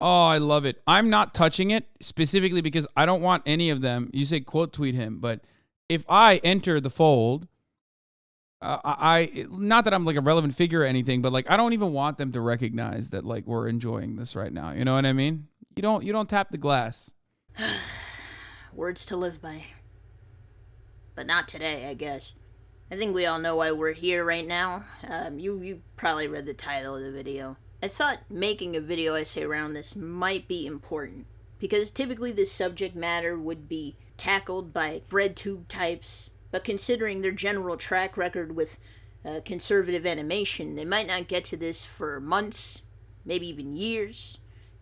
Oh, I love it. I'm not touching it specifically because I don't want any of them. You say quote tweet him, but if I enter the fold, I not that I'm like a relevant figure or anything, but like I don't even want them to recognize that like we're enjoying this right now. You know what I mean? You don't tap the glass. Words to live by. But not today, I guess. I think we all know why we're here right now. You probably read the title of the video. I thought making a video essay around this might be important, because typically this subject matter would be tackled by breadtube types, but considering their general track record with conservative animation, they might not get to this for months, maybe even years,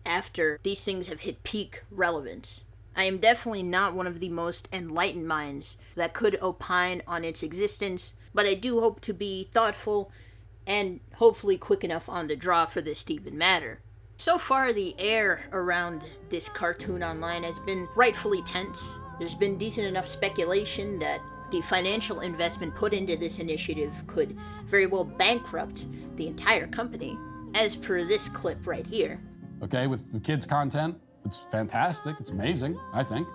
after these things have hit peak relevance. I am definitely not one of the most enlightened minds that could opine on its existence, but I do hope to be thoughtful and hopefully quick enough on the draw for this to even matter. So far, the air around this cartoon online has been rightfully tense. There's been decent enough speculation that the financial investment put into this initiative could very well bankrupt the entire company, as per this clip right here. Okay, with the kids' content, it's fantastic, it's amazing, I think.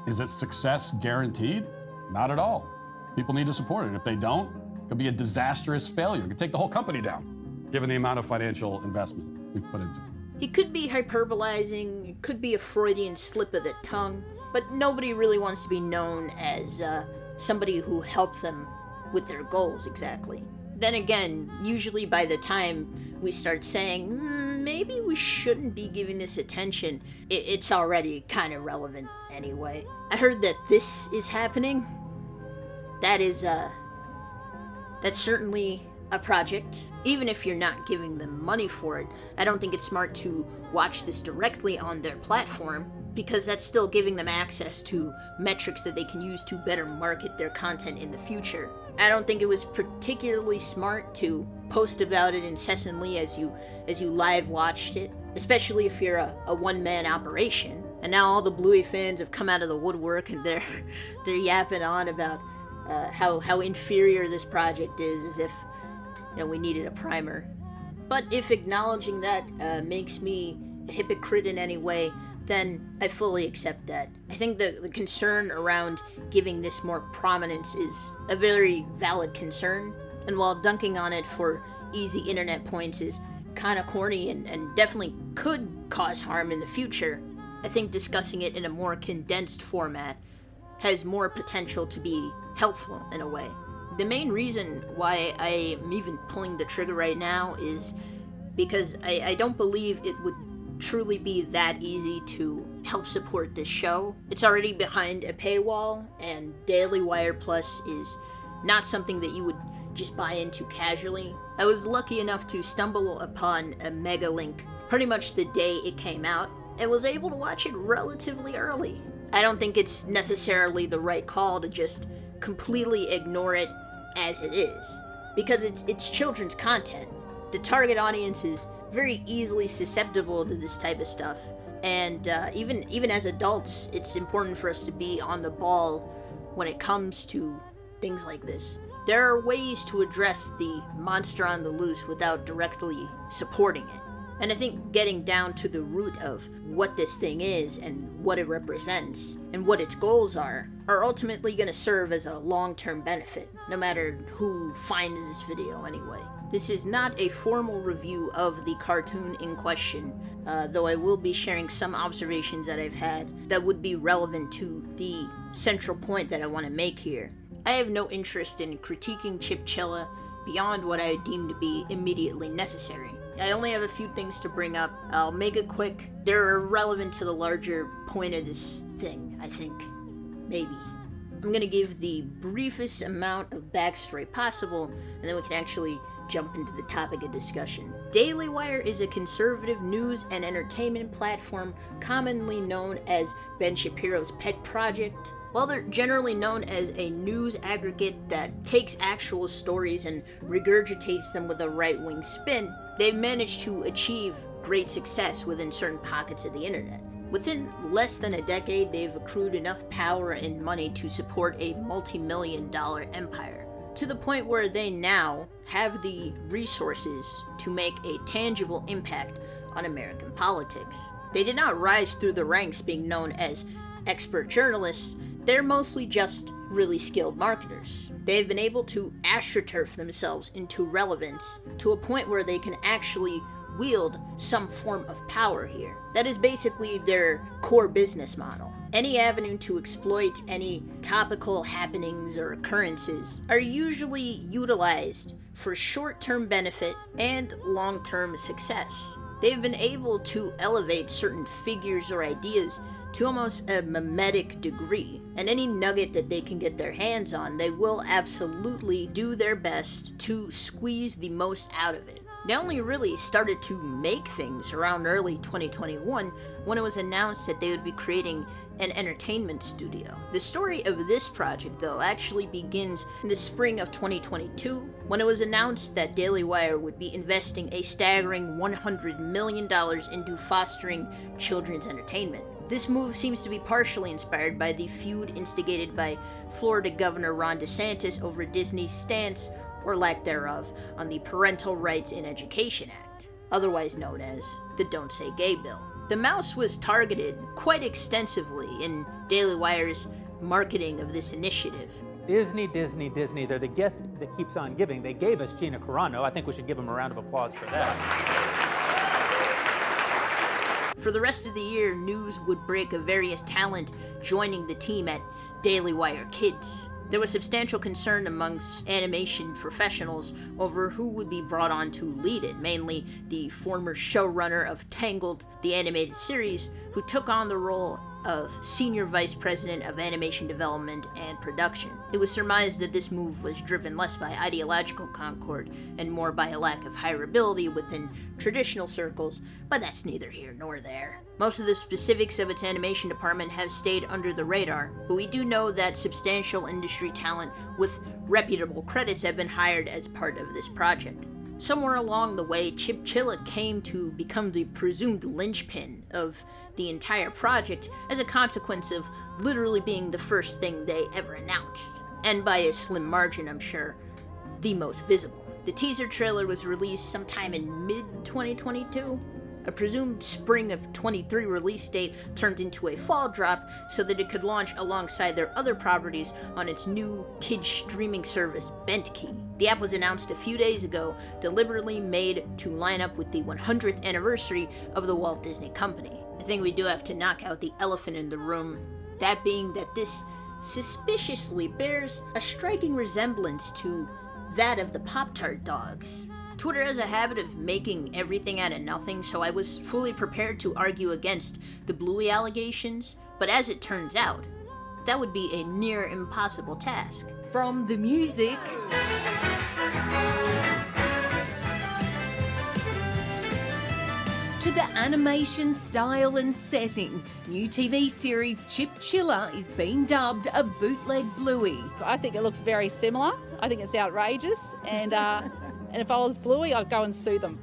Is it success guaranteed? Not at all. People need to support it. If they don't, it could be a disastrous failure. It could take the whole company down, given the amount of financial investment we've put into it. He could be hyperbolizing, it could be a Freudian slip of the tongue, but nobody really wants to be known as somebody who helped them with their goals exactly. Then again, usually by the time we start saying, maybe we shouldn't be giving this attention, it's already kind of relevant anyway. I heard that this is happening. That's certainly a project. Even if you're not giving them money for it, I don't think it's smart to watch this directly on their platform, because that's still giving them access to metrics that they can use to better market their content in the future. I don't think it was particularly smart to post about it incessantly as you live watched it, especially if you're a one-man operation. And now all the Bluey fans have come out of the woodwork and they're yapping on about how inferior this project is, as if we needed a primer. But if acknowledging that makes me a hypocrite in any way, then I fully accept that. I think the concern around giving this more prominence is a very valid concern, and while dunking on it for easy internet points is kind of corny and definitely could cause harm in the future, I think discussing it in a more condensed format has more potential to be helpful in a way. The main reason why I am even pulling the trigger right now is because I don't believe it would truly be that easy to help support this show. It's already behind a paywall, and dailywire Plus is not something that you would just buy into casually. I was lucky enough to stumble upon a mega link pretty much the day it came out, and was able to watch it relatively early. I don't think it's necessarily the right call to just completely ignore it as it is, because it's children's content. The target audience is very easily susceptible to this type of stuff, and even as adults, it's important for us to be on the ball when it comes to things like this. There are ways to address the monster on the loose without directly supporting it, and I think getting down to the root of what this thing is and what it represents and what its goals are ultimately going to serve as a long-term benefit, no matter who finds this video anyway. This is not a formal review of the cartoon in question, though I will be sharing some observations that I've had that would be relevant to the central point that I want to make here. I have no interest in critiquing chipchilla beyond what I deem to be immediately necessary. I only have a few things to bring up. I'll make it quick. They're relevant to the larger point of this thing, I think. Maybe. I'm gonna give the briefest amount of backstory possible, and then we can actually jump into the topic of discussion. dailywire is a conservative news and entertainment platform commonly known as Ben Shapiro's pet project. While they're generally known as a news aggregate that takes actual stories and regurgitates them with a right-wing spin, they've managed to achieve great success within certain pockets of the internet. Within less than a decade, they've accrued enough power and money to support a multi-million-dollar empire, to the point where they now have the resources to make a tangible impact on American politics. They did not rise through the ranks being known as expert journalists. They're mostly just really skilled marketers. They have been able to astroturf themselves into relevance to a point where they can actually wield some form of power here. That is basically their core business model. Any avenue to exploit any topical happenings or occurrences are usually utilized for short-term benefit and long-term success. They've been able to elevate certain figures or ideas to almost a mimetic degree, and any nugget that they can get their hands on, they will absolutely do their best to squeeze the most out of it. They only really started to make things around early 2021 when it was announced that they would be creating an entertainment studio. The story of this project, though, actually begins in the spring of 2022 when it was announced that dailywire would be investing a staggering $100 million into fostering children's entertainment. This move seems to be partially inspired by the feud instigated by Florida Governor Ron DeSantis over Disney's stance, or lack thereof, on the Parental Rights in Education Act, otherwise known as the Don't Say Gay bill. The mouse was targeted quite extensively in Dailywire's marketing of this initiative. Disney, Disney, Disney, they're the gift that keeps on giving. They gave us Gina Carano. I think we should give them a round of applause for that. For the rest of the year, news would break of various talent joining the team at Dailywire Kids. There was substantial concern amongst animation professionals over who would be brought on to lead it, mainly the former showrunner of Tangled, the animated series, who took on the role of Senior Vice President of Animation Development and Production. It was surmised that this move was driven less by ideological concord and more by a lack of hireability within traditional circles, but that's neither here nor there. Most of the specifics of its animation department have stayed under the radar, but we do know that substantial industry talent with reputable credits have been hired as part of this project. Somewhere along the way, Chipchilla came to become the presumed linchpin of the entire project as a consequence of literally being the first thing they ever announced. And by a slim margin, I'm sure, the most visible. The teaser trailer was released sometime in mid-2022. A presumed spring of 23 release date turned into a fall drop so that it could launch alongside their other properties on its new kids streaming service, Bentkey. The app was announced a few days ago, deliberately made to line up with the 100th anniversary of the Walt Disney Company. I think we do have to knock out the elephant in the room, that being that this suspiciously bears a striking resemblance to that of the Pop-Tart dogs. Twitter has a habit of making everything out of nothing, so I was fully prepared to argue against the Bluey allegations, but as it turns out, that would be a near impossible task. From the music to the animation style and setting, new TV series Chipchilla is being dubbed a bootleg Bluey. I think it looks very similar. I think it's outrageous, and if I was Bluey, I'd go and sue them.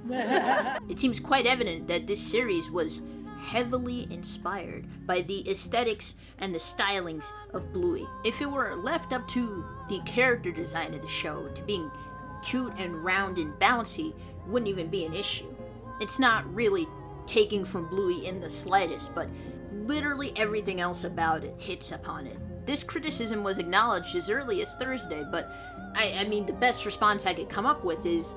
It seems quite evident that this series was heavily inspired by the aesthetics and the stylings of Bluey. If it were left up to the character design of the show to being cute and round and bouncy, it wouldn't even be an issue. It's not really taking from Bluey in the slightest, but literally everything else about it hits upon it. This criticism was acknowledged as early as Thursday, but I mean, the best response I could come up with is,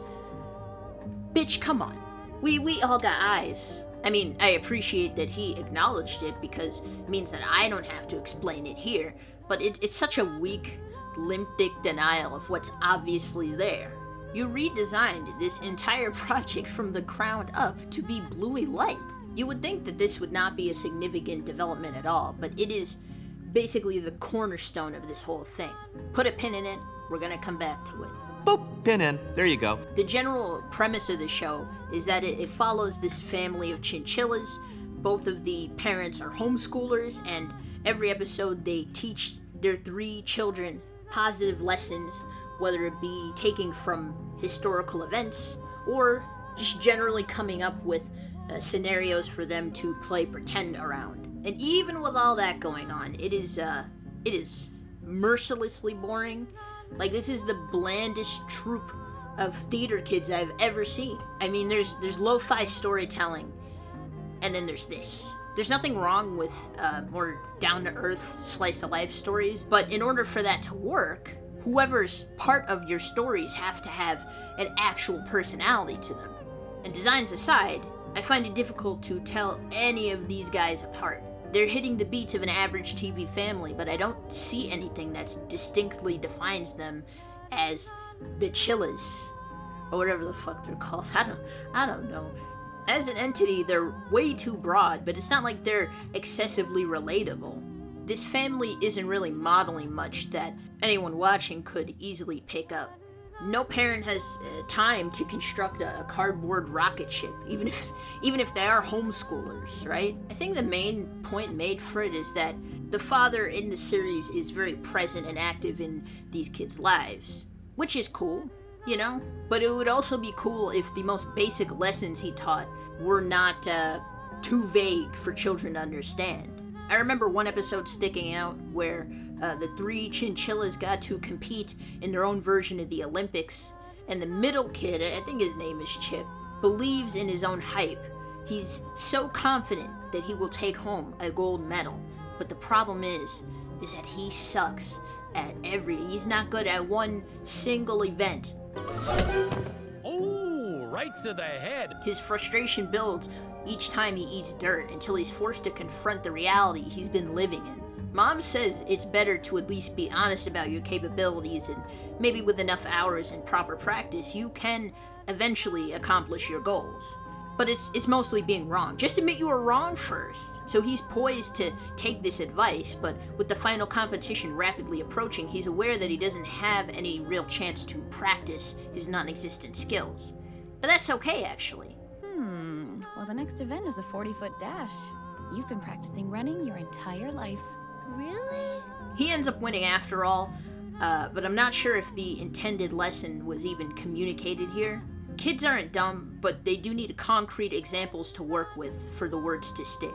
bitch, come on. We all got eyes. I mean, I appreciate that he acknowledged it because it means that I don't have to explain it here, but it's such a weak, limp-dick denial of what's obviously there. You redesigned this entire project from the ground up to be Bluey-like. You would think that this would not be a significant development at all, but it is basically the cornerstone of this whole thing. Put a pin in it, we're gonna come back to it. Boop, pin in. There you go. The general premise of the show is that it follows this family of chinchillas. Both of the parents are homeschoolers, and every episode they teach their 3 children positive lessons, whether it be taking from historical events or just generally coming up with scenarios for them to play pretend around. And even with all that going on, it is mercilessly boring. Like, this is the blandest troupe of theater kids I've ever seen. I mean, there's lo-fi storytelling and then there's this. There's nothing wrong with more down-to-earth slice-of-life stories, but in order for that to work, whoever's part of your stories have to have an actual personality to them. And designs aside, I find it difficult to tell any of these guys apart. They're hitting the beats of an average TV family, but I don't see anything that distinctly defines them as the Chillas, or whatever the fuck they're called. I don't know. As an entity, they're way too broad, but it's not like they're excessively relatable. This family isn't really modeling much that anyone watching could easily pick up. No parent has time to construct a cardboard rocket ship, even if they are homeschoolers, right? I think the main point made for it is that the father in the series is very present and active in these kids' lives, which is cool, you know? But it would also be cool if the most basic lessons he taught were not too vague for children to understand. I remember one episode sticking out where the 3 chinchillas got to compete in their own version of the Olympics, and the middle kid, I think his name is Chip, believes in his own hype. He's so confident that he will take home a gold medal, but the problem is that he sucks at he's not good at one single event. Oh, right to the head. His frustration builds each time he eats dirt until he's forced to confront the reality he's been living in. Mom says it's better to at least be honest about your capabilities, and maybe with enough hours and proper practice, you can eventually accomplish your goals. But it's mostly being wrong. Just admit you were wrong first. So he's poised to take this advice, but with the final competition rapidly approaching, he's aware that he doesn't have any real chance to practice his non-existent skills. But that's okay, actually. Well, the next event is a 40-foot dash. You've been practicing running your entire life. Really? He ends up winning after all, but I'm not sure if the intended lesson was even communicated here. Kids aren't dumb, but they do need concrete examples to work with for the words to stick.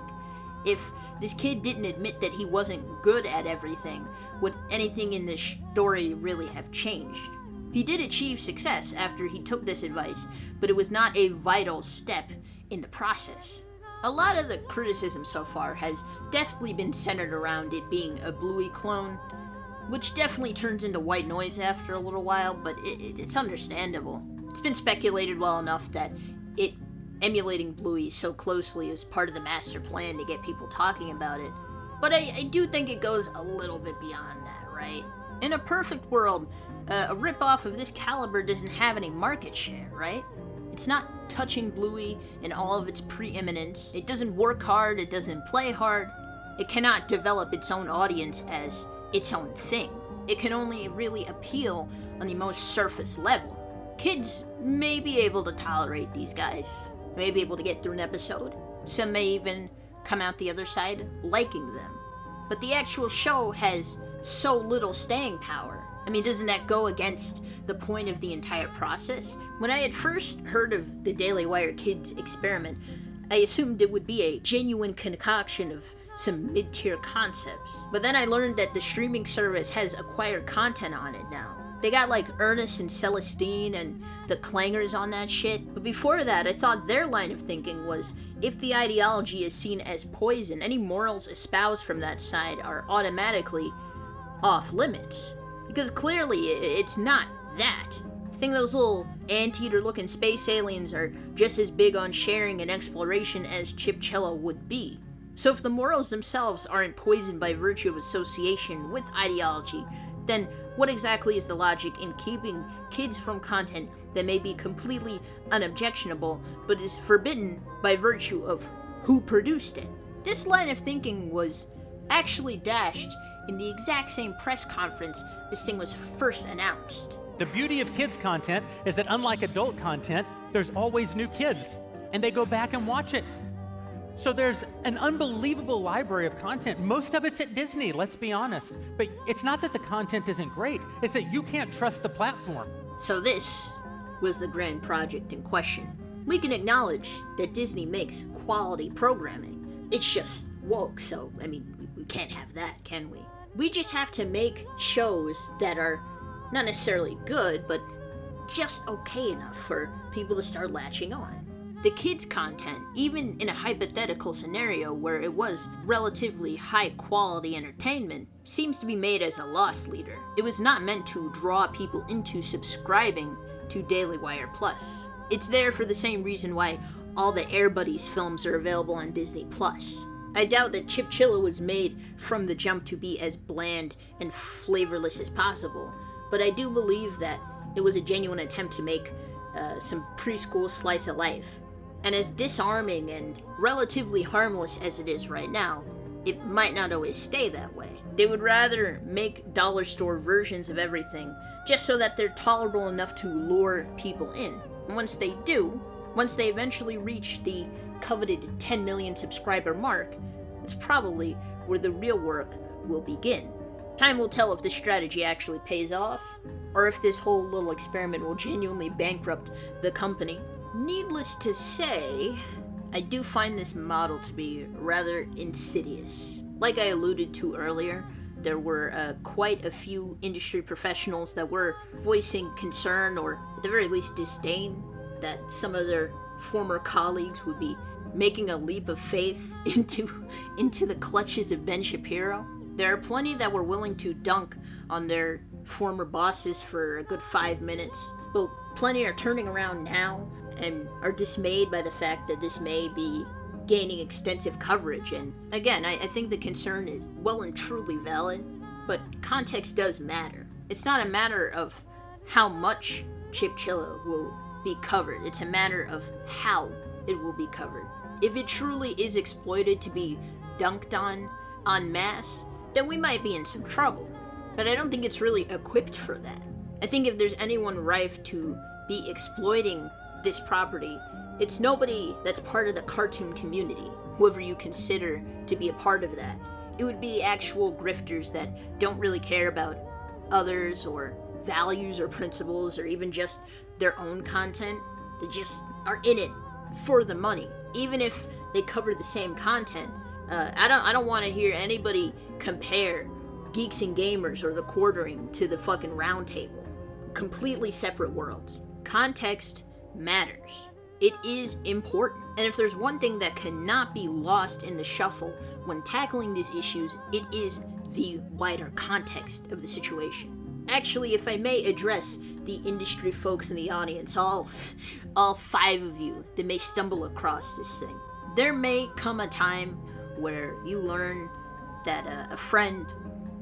If this kid didn't admit that he wasn't good at everything, would anything in this story really have changed? He did achieve success after he took this advice, but it was not a vital step in the process. A lot of the criticism so far has definitely been centered around it being a Bluey clone, which definitely turns into white noise after a little while, but it's understandable. It's been speculated well enough that it emulating Bluey so closely is part of the master plan to get people talking about it. But I do think it goes a little bit beyond that, right? In a perfect world, a ripoff of this caliber doesn't have any market share, right? It's not touching Bluey in all of its preeminence. It doesn't work hard, it doesn't play hard. It cannot develop its own audience as its own thing. It can only really appeal on the most surface level. Kids may be able to tolerate these guys, may be able to get through an episode. Some may even come out the other side liking them. But the actual show has so little staying power. I mean, doesn't that go against the point of the entire process? When I had first heard of the dailywire Kids experiment, I assumed it would be a genuine concoction of some mid-tier concepts. But then I learned that the streaming service has acquired content on it now. They got like Ernest and Celestine and the Clangers on that shit. But before that, I thought their line of thinking was, if the ideology is seen as poison, any morals espoused from that side are automatically off limits. Because clearly, it's not that. I think those little anteater looking space aliens are just as big on sharing and exploration as chipchilla would be. So if the morals themselves aren't poisoned by virtue of association with ideology, then what exactly is the logic in keeping kids from content that may be completely unobjectionable, but is forbidden by virtue of who produced it? This line of thinking was actually dashed in the exact same press conference this thing was first announced. The beauty of kids' content is that unlike adult content, there's always new kids, and they go back and watch it. So there's an unbelievable library of content. Most of it's at Disney, let's be honest. But it's not that the content isn't great, it's that you can't trust the platform. So this was the grand project in question. We can acknowledge that Disney makes quality programming. It's just woke, so, I mean, we can't have that, can we? We just have to make shows that are not necessarily good, but just okay enough for people to start latching on. The kids' content, even in a hypothetical scenario where it was relatively high quality entertainment, seems to be made as a loss leader. It was not meant to draw people into subscribing to dailywire Plus. It's there for the same reason why all the Air Buddies films are available on Disney Plus. I doubt that Chipchilla was made from the jump to be as bland and flavorless as possible, but I do believe that it was a genuine attempt to make some preschool slice of life. And as disarming and relatively harmless as it is right now, it might not always stay that way. They would rather make dollar store versions of everything just so that they're tolerable enough to lure people in. And once they do, once they eventually reach the coveted 10 million subscriber mark, it's probably where the real work will begin. Time will tell if this strategy actually pays off, or if this whole little experiment will genuinely bankrupt the company. Needless to say, I do find this model to be rather insidious. Like I alluded to earlier, there were quite a few industry professionals that were voicing concern, or at the very least disdain, that some of their former colleagues would be making a leap of faith into the clutches of Ben Shapiro. There are plenty that were willing to dunk on their former bosses for a good 5 minutes, but plenty are turning around now and are dismayed by the fact that this may be gaining extensive coverage. And again, I think the concern is well and truly valid, but context does matter. It's not a matter of how much Chipchilla will be covered, it's a matter of how it will be covered. If it truly is exploited to be dunked on en masse, then we might be in some trouble. But I don't think it's really equipped for that. I think if there's anyone rife to be exploiting this property, it's nobody that's part of the cartoon community, whoever you consider to be a part of that. It would be actual grifters that don't really care about others or values or principles or even just their own content. They just are in it for the money. Even if they cover the same content, I don't want to hear anybody compare Geeks and Gamers or The Quartering to the fucking Round Table. Completely separate worlds. Context matters. It is important. And if there's one thing that cannot be lost in the shuffle when tackling these issues, it is the wider context of the situation. Actually, if I may address the industry folks in the audience, all 5 of you that may stumble across this thing, there may come a time where you learn that a friend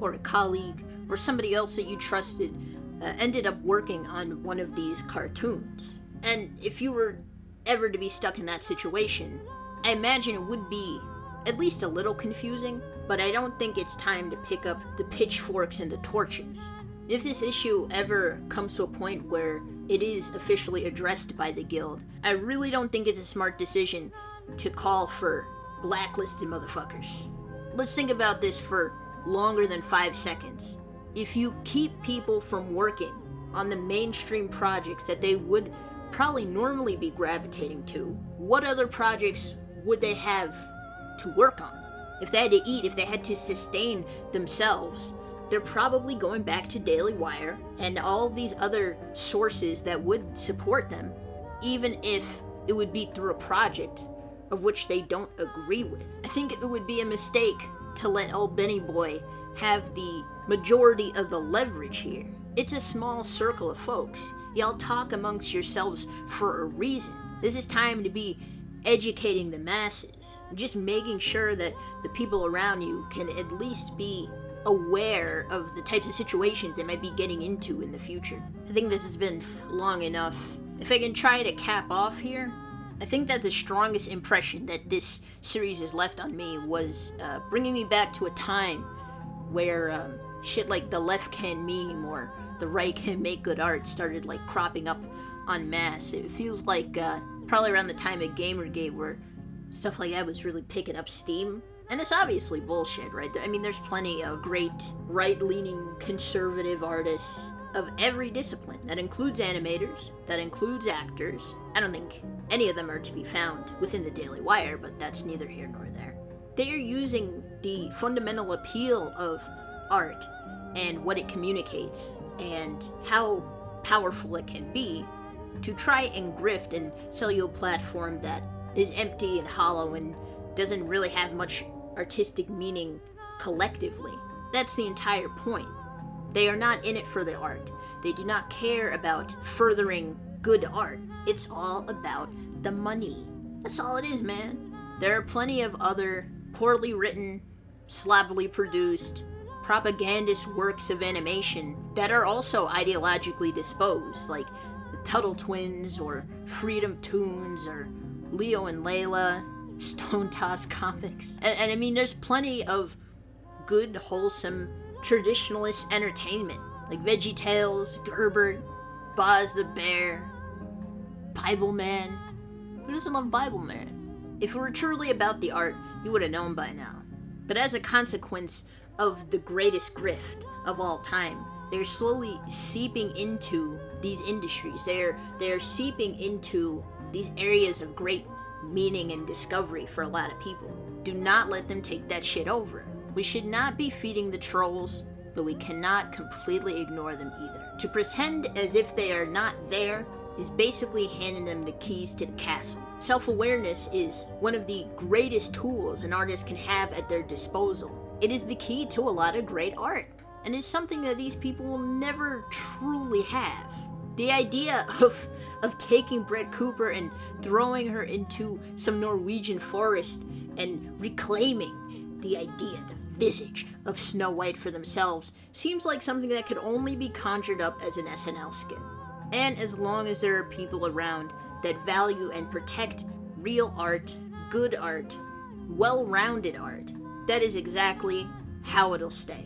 or a colleague or somebody else that you trusted ended up working on one of these cartoons. And if you were ever to be stuck in that situation, I imagine it would be at least a little confusing, but I don't think it's time to pick up the pitchforks and the torches. If this issue ever comes to a point where it is officially addressed by the guild, I really don't think it's a smart decision to call for blacklisted motherfuckers. Let's think about this for longer than 5 seconds. If you keep people from working on the mainstream projects that they would probably normally be gravitating to, what other projects would they have to work on? If they had to eat, if they had to sustain themselves, they're probably going back to dailywire and all these other sources that would support them, even if it would be through a project of which they don't agree with. I think it would be a mistake to let old Benny Boy have the majority of the leverage here. It's a small circle of folks. Y'all talk amongst yourselves for a reason. This is time to be educating the masses, just making sure that the people around you can at least be aware of the types of situations they might be getting into in the future. I think this has been long enough. If I can try to cap off here, I think that the strongest impression that this series has left on me was bringing me back to a time where shit like the left can meme or the right can make good art started like cropping up en masse. It feels like probably around the time of Gamergate where stuff like that was really picking up steam. And it's obviously bullshit, right? I mean, there's plenty of great right-leaning conservative artists of every discipline. That includes animators, that includes actors. I don't think any of them are to be found within the Daily Wire, but that's neither here nor there. They are using the fundamental appeal of art and what it communicates and how powerful it can be to try and grift and sell you a platform that is empty and hollow and doesn't really have much artistic meaning collectively. That's the entire point. They are not in it for the art. They do not care about furthering good art. It's all about the money. That's all it is, man. There are plenty of other poorly written, sloppily produced, propagandist works of animation that are also ideologically disposed, like the Tuttle Twins or Freedom Toons or Leo and Layla, Stone Toss Comics. And I mean, there's plenty of good, wholesome, traditionalist entertainment, like Veggie Tales, Gerber, Boz the Bear, Bible Man. Who doesn't love Bible Man? If it were truly about the art, you would have known by now. But as a consequence of the greatest grift of all time, they're slowly seeping into these industries. They're seeping into these areas of great meaning and discovery for a lot of people. Do not let them take that shit over. We should not be feeding the trolls, but we cannot completely ignore them either. To pretend as if they are not there is basically handing them the keys to the castle. Self-awareness is one of the greatest tools an artist can have at their disposal. It is the key to a lot of great art, and is something that these people will never truly have. The idea of taking Brett Cooper and throwing her into some Norwegian forest and reclaiming the idea, the visage of Snow White for themselves, seems like something that could only be conjured up as an SNL skit. And as long as there are people around that value and protect real art, good art, well-rounded art, that is exactly how it'll stay.